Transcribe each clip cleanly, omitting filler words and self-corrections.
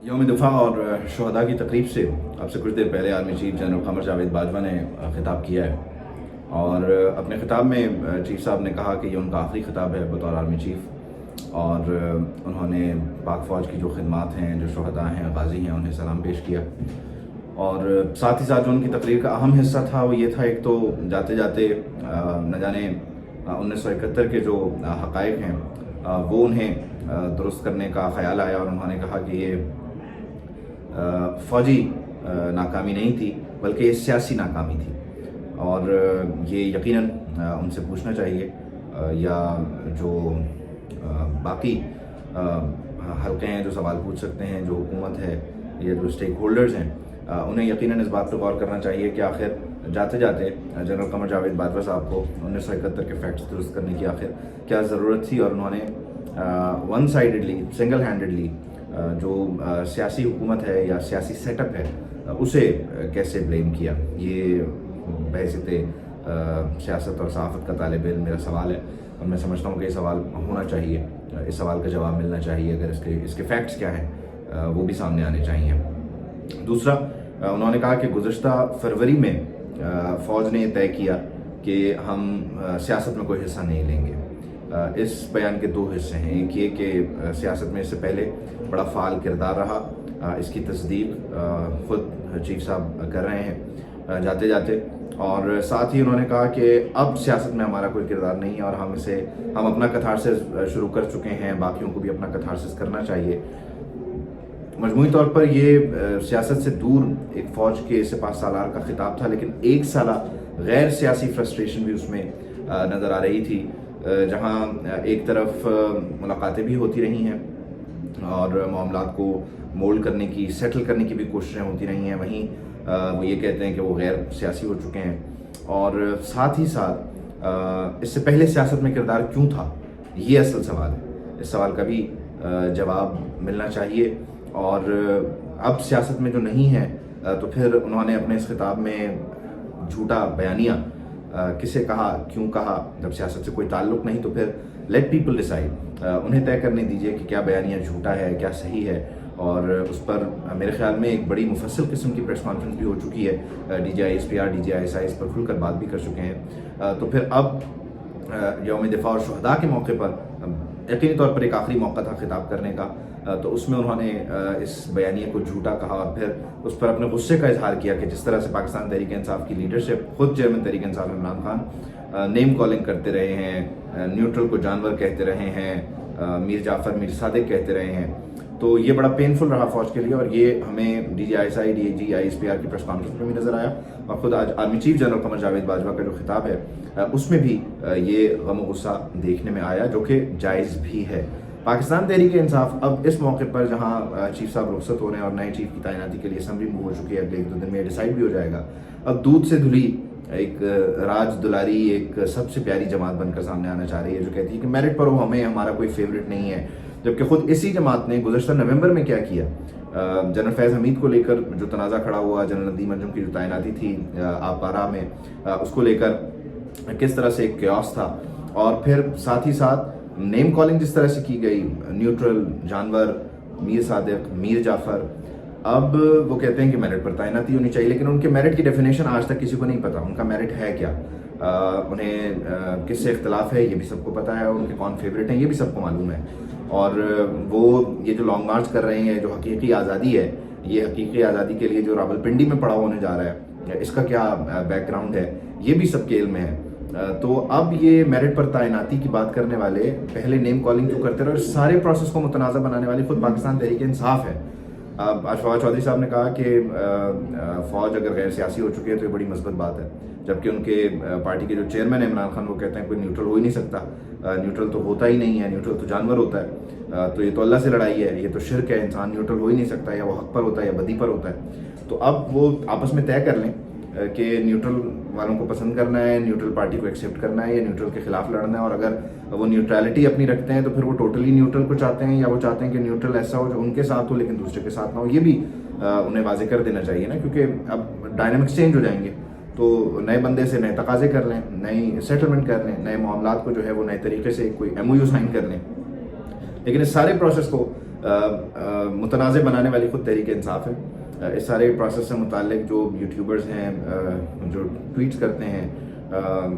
यौम दफ़ा और शहदा की तकरीब से अब से कुछ देर पहले आर्मी चीफ जनरल क़मर जावेद बाजवा ने ख़िताब किया है और अपने ख़िताब में चीफ साहब ने कहा कि ये उनका आखिरी ख़िताब है बतौर आर्मी चीफ और उन्होंने पाक फ़ौज की जो खिदमात हैं, जो शहदा हैं, गाज़ी हैं, उन्हें सलाम पेश किया। और साथ ही साथ जो उनकी तकरीर का अहम हिस्सा था वो ये था, एक तो जाते जाते न जाने 1971 के जो हक़ाइक़ हैं वो उन्हें दुरुस्त करने का ख़याल आया और उन्होंने कहा कि ये फ़ौजी नाकामी नहीं थी बल्कि ये सियासी नाकामी थी और ये यकीनन उनसे पूछना चाहिए या जो बाकी हल्के हैं जो सवाल पूछ सकते हैं, जो हुकूमत है या जो स्टेक होल्डर्स हैं, उन्हें यकीनन इस बात पर गौर करना चाहिए कि आखिर जाते जाते जनरल क़मर जावेद बाजवा साहब को 1971 के फैक्ट्स दुरुस्त करने की आखिर क्या ज़रूरत थी और उन्होंने वन साइडेडली, सिंगल हैंडेडली जो सियासी हुकूमत है या सियासी सेटअप है उसे कैसे ब्लेम किया। ये बहसियत सियासत और सहाफ़त का तालिब इल्म मेरा सवाल है और मैं समझता हूँ कि ये सवाल होना चाहिए, इस सवाल का जवाब मिलना चाहिए। अगर इसके फैक्ट्स क्या हैं वो भी सामने आने चाहिए। दूसरा, उन्होंने कहा कि गुज़श्ता फरवरी में फ़ौज ने तय किया कि हम सियासत में कोई हिस्सा नहीं लेंगे। इस बयान के दो हिस्से हैं, एक ये कि सियासत में इससे पहले बड़ा फ़ाल किरदार रहा, इसकी तस्दीक ख़ुद चीफ साहब कर रहे हैं जाते जाते, और साथ ही उन्होंने कहा कि अब सियासत में हमारा कोई किरदार नहीं है और हम अपना कथारसिस शुरू कर चुके हैं, बाकियों को भी अपना कथारसिस करना चाहिए। मजमूई तौर पर ये सियासत से दूर एक फ़ौज के सिपाह सालार का खिताब था, लेकिन एक साला गैर सियासी फ्रस्ट्रेशन भी उसमें नज़र आ रही थी, जहाँ एक तरफ मुलाकातें भी होती रही हैं और मामलात को मोल्ड करने की, सेटल करने की भी कोशिशें होती रही हैं, वहीं वो ये कहते हैं कि वो गैर सियासी हो चुके हैं। और साथ ही साथ इससे पहले सियासत में किरदार क्यों था, ये असल सवाल है। इस सवाल का भी जवाब मिलना चाहिए। और अब सियासत में जो नहीं है तो फिर उन्होंने अपने इस खिताब में झूठा बयानिया किसे कहा, क्यों कहा, जब सियासत से कोई ताल्लुक़ नहीं तो फिर लेट पीपल डिसाइड, उन्हें तय करने दीजिए कि क्या बयानिया झूठा है, क्या सही है। और उस पर मेरे ख्याल में एक बड़ी मुफस्सल किस्म की प्रेस कॉन्फ्रेंस भी हो चुकी है, DGI SPR, DGI SI इस पर खुलकर बात भी कर चुके हैं। तो फिर अब यौम दिफा और शुहदा के मौके पर यकीनी तौर पर एक आखिरी मौका था खिताब करने का, तो उसमें उन्होंने इस बयानिए को झूठा कहा और फिर उस पर अपने गुस्से का इजहार किया कि जिस तरह से पाकिस्तान तहरीक इंसाफ की लीडरशिप, खुद chairman Tehreek Insaf Imran Khan name calling करते रहे हैं, न्यूट्रल को जानवर कहते रहे हैं, मीर जाफ़र, मीर सादिक कहते रहे हैं। तो ये बड़ा पेनफुल रहा फ़ौज के लिए और ये हमें DGI SI, DGI SPR की प्रेस कॉन्फ्रेंस में भी नज़र आया और ख़ुद आज आर्मी चीफ जनरल क़मर जावेद बाजवा का जो खिताब है उसमें भी ये गम गुस्सा देखने में आया, जो कि जायज़ भी है। पाकिस्तान तहरीक इंसाफ अब इस मौके पर जहाँ चीफ साहब रुखसत हो रहे हैं और नए चीफ की तैनाती के लिए असम्बली मूव हो चुकी है, अगले 1-2 दिन में डिसाइड भी हो जाएगा, अब दूध से धुली एक राज दुलारी, एक सबसे प्यारी जमात बनकर सामने आना चाह रही है, जो कहती है कि मेरिट पर हो, हमें हमारा कोई फेवरेट नहीं है। जबकि खुद इसी जमात ने गुज़श्ता नवंबर में क्या किया, जनरल फैज़ हमीद को लेकर जो तनाज़ा खड़ा हुआ, जनरल नदीम अंजुम की जो तैनाती थी आपारा में, उसको लेकर किस तरह से एक क्यास था, और फिर साथ ही साथ नेम कॉलिंग जिस तरह से की गई, न्यूट्रल, जानवर, मीर सादिक, मीर जाफ़र, अब वो कहते हैं कि मेरिट पर तैनाती होनी चाहिए, लेकिन उनके मेरिट की डेफिनेशन आज तक किसी को नहीं पता, उनका मेरिट है क्या, उन्हें किससे इख्तलाफ है ये भी सबको पता है, उनके कौन फेवरेट हैं ये भी सबको मालूम है। और वो ये जो लॉन्ग मार्च कर रहे हैं, जो हकीकी आज़ादी है, ये हकीकी आज़ादी के लिए जो रावलपिंडी में पड़ाव होने जा रहा है, इसका क्या बैकग्राउंड है ये भी सबके इल्म है। तो अब ये मेरिट पर तैनाती की बात करने वाले पहले नेम कॉलिंग क्यों करते रहे, और सारे प्रोसेस को मुतनाज़ा बनाने वाली खुद पाकिस्तान तहरीक इंसाफ है। आज फवाद चौधरी साहब ने कहा कि फ़ौज अगर गैर सियासी हो चुकी है तो ये बड़ी मस्बत बात है, जबकि उनके पार्टी के जो चेयरमैन है इमरान खान, वो कहते हैं कोई न्यूट्रल हो ही नहीं सकता, न्यूट्रल तो होता ही नहीं है, न्यूट्रल तो जानवर होता है, तो ये तो अल्लाह से लड़ाई है, ये तो शिर्क है, इंसान न्यूट्रल हो ही नहीं सकता, या वो हक पर होता है या बदी पर होता है। तो अब वो आपस में तय कर लें कि न्यूट्रल वालों को पसंद करना है, न्यूट्रल पार्टी को एक्सेप्ट करना है या न्यूट्रल के खिलाफ लड़ना है, और अगर वो न्यूट्रलिटी अपनी रखते हैं तो फिर वो टोटली न्यूट्रल को चाहते हैं, या वो चाहते हैं कि न्यूट्रल ऐसा हो जो उनके साथ हो लेकिन दूसरे के साथ ना हो। ये भी उन्हें वाजे कर देना चाहिए ना, क्योंकि अब डायनामिक्स चेंज हो जाएंगे, तो नए बंदे से नए तकाजे कर लें, नई सेटलमेंट कर लें, नए मामलात को जो है वो नए तरीके से कोई MOU साइन कर लें, लेकिन इस सारे प्रोसेस को متنازع بنانے والی خود تحریک انصاف ہے. اس سارے پروسیس سے متعلق جو یوٹیوبرز ہیں جو ٹویٹس کرتے ہیں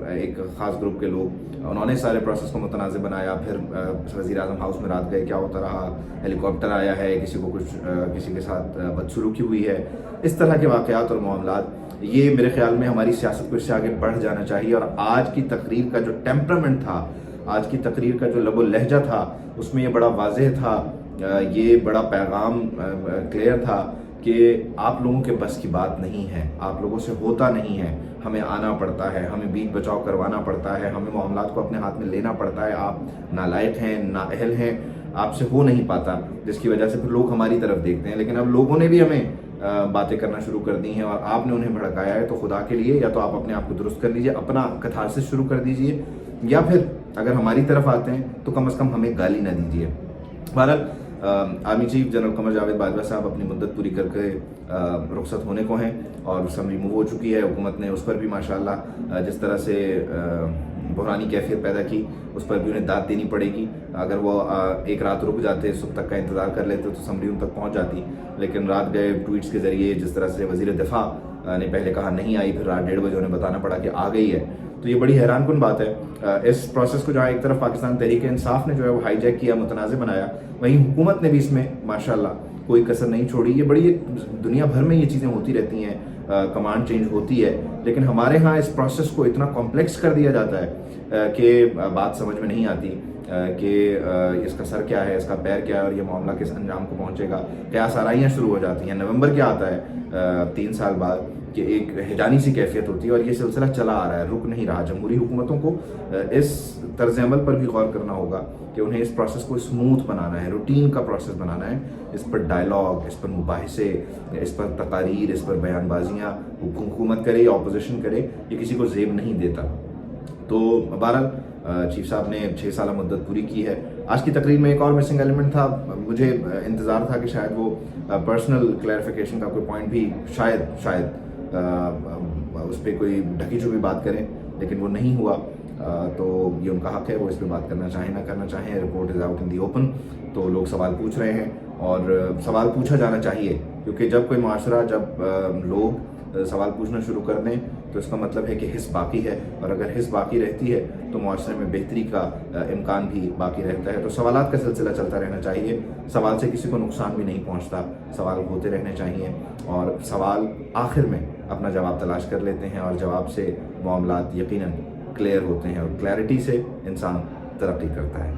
ایک خاص گروپ کے لوگ, انہوں نے سارے پروسیس کو متنازع بنایا. پھر وزیر اعظم ہاؤس میں رات گئے, کیا ہوتا رہا, ہیلی کاپٹر آیا ہے, کسی کے ساتھ بدسلوکی ہوئی ہے, اس طرح کے واقعات اور معاملات. یہ میرے خیال میں ہماری سیاست کو اس سے آگے بڑھ جانا چاہیے. اور آج کی تقریر کا جو ٹیمپرامنٹ تھا, آج کی تقریر کا جو لب و لہجہ تھا, اس میں یہ بڑا واضح تھا, یہ بڑا پیغام کلیئر تھا کہ آپ لوگوں کے بس کی بات نہیں ہے, آپ لوگوں سے ہوتا نہیں ہے, ہمیں آنا پڑتا ہے, ہمیں بیچ بچاؤ کروانا پڑتا ہے, ہمیں معاملات کو اپنے ہاتھ میں لینا پڑتا ہے. آپ نالائق ہیں, نااہل ہیں, آپ سے ہو نہیں پاتا, جس کی وجہ سے پھر لوگ ہماری طرف دیکھتے ہیں. لیکن اب لوگوں نے بھی ہمیں باتیں کرنا شروع کر دی ہیں اور آپ نے انہیں بھڑکایا ہے. تو خدا کے لیے یا تو آپ اپنے آپ کو درست کر لیجئے, اپنا کتھارسس شروع کر دیجئے, یا پھر اگر ہماری طرف آتے ہیں تو کم از کم ہمیں گالی نہ دیجئے. بہرحال army chief general Qamar Javed Bajwa صاحب اپنی مدت پوری کر کے رخصت ہونے کو ہیں اور اسمبلی موو ہو چکی ہے. حکومت نے اس پر بھی ماشاءاللہ جس طرح سے بحرانی کیفیت پیدا کی, اس پر بھی انہیں داد دینی پڑے گی. اگر وہ ایک رات رک جاتے, صبح تک کا انتظار کر لیتے تو اسمبلی ان تک پہنچ جاتی. لیکن رات گئے ٹویٹس کے ذریعے, جس طرح سے وزیر دفاع نے پہلے کہا نہیں آئی, پھر رات 1:30 بجے انہیں بتانا پڑا کہ آ گئی ہے. تو یہ بڑی حیران کن بات ہے. اس پروسیس کو جہاں ایک طرف پاکستان تحریک انصاف نے جو ہے وہ ہائی جیک کیا, متنازع بنایا, وہیں حکومت نے بھی اس میں ماشاءاللہ کوئی کسر نہیں چھوڑی. یہ بڑی دنیا بھر میں یہ چیزیں ہوتی رہتی ہیں, کمانڈ چینج ہوتی ہے, لیکن ہمارے ہاں اس پروسیس کو اتنا کمپلیکس کر دیا جاتا ہے کہ بات سمجھ میں نہیں آتی کہ اس کا سر کیا ہے, اس کا پیر کیا ہے, اور یہ معاملہ کس انجام کو پہنچے گا. قیاس آرائیاں شروع ہو جاتی ہیں. نومبر کیا آتا ہے 3 سال بعد, کہ ایک ہیجانی سی کیفیت ہوتی ہے, اور یہ سلسلہ چلا آ رہا ہے, رک نہیں رہا. جمہوری حکومتوں کو اس طرز عمل پر بھی غور کرنا ہوگا کہ انہیں اس پروسیس کو اسموتھ بنانا ہے, روٹین کا پروسیس بنانا ہے. اس پر ڈائلاگ, اس پر مباحثے, اس پر تقاریر, اس پر بیان بازیاں حکومت کرے یا اپوزیشن کرے, یہ کسی کو زیب نہیں دیتا. تو بہرحال چیف صاحب نے 6 سالہ مدت پوری کی ہے. آج کی تقریر میں ایک اور مسنگ ایلیمنٹ تھا. مجھے انتظار تھا کہ شاید وہ پرسنل کلیئرفیکیشن کا کوئی پوائنٹ بھی شاید اس پہ کوئی ڈھکی چھپی بات کریں, لیکن وہ نہیں ہوا. تو یہ ان کا حق ہے, وہ اس پہ بات کرنا چاہیں نہ کرنا چاہیں. Report is out in the open. تو لوگ سوال پوچھ رہے ہیں, اور سوال پوچھا جانا چاہیے, کیونکہ جب کوئی معاشرہ, جب لوگ سوال پوچھنا شروع کر دیں تو اس کا مطلب ہے کہ حس باقی ہے, اور اگر حس باقی رہتی ہے تو معاشرے میں بہتری کا امکان بھی باقی رہتا ہے. تو سوالات کا سلسلہ چلتا رہنا چاہیے. سوال سے کسی کو نقصان بھی نہیں پہنچتا, سوال ہوتے رہنے چاہیے, اور سوال آخر میں اپنا جواب تلاش کر لیتے ہیں, اور جواب سے معاملات یقیناً کلیئر ہوتے ہیں, اور کلیئرٹی سے انسان ترقی کرتا ہے.